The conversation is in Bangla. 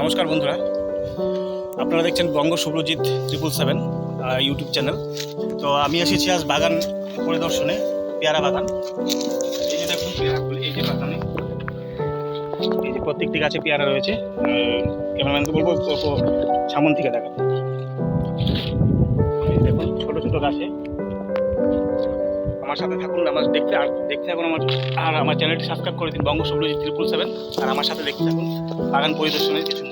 নমস্কার বন্ধুরা, আপনারা দেখছেন বঙ্গ শুভ্রজিৎ 777 ইউটিউব চ্যানেল। তো আমি এসেছি আজ বাগান পরিদর্শনে, পেয়ারা বাগান। এই যে দেখুন পেয়ারাগুলো, এই যে বাগানে এই যে প্রত্যেকটি গাছে পেয়ারা রয়েছে। ক্যামেরাম্যানকে বলবো সামন থেকে দেখাতে। এই দেখুন ছোটো ছোটো গাছে। আমার সাথে থাকুন, আমার দেখতে থাকুন আমার চ্যানেলটি সাবস্ক্রাইব করে দিন, বঙ্গ শুভ্রজিৎ 777, আর আমার সাথে দেখতে থাকুন বাগান পরিদর্শনের কিছু।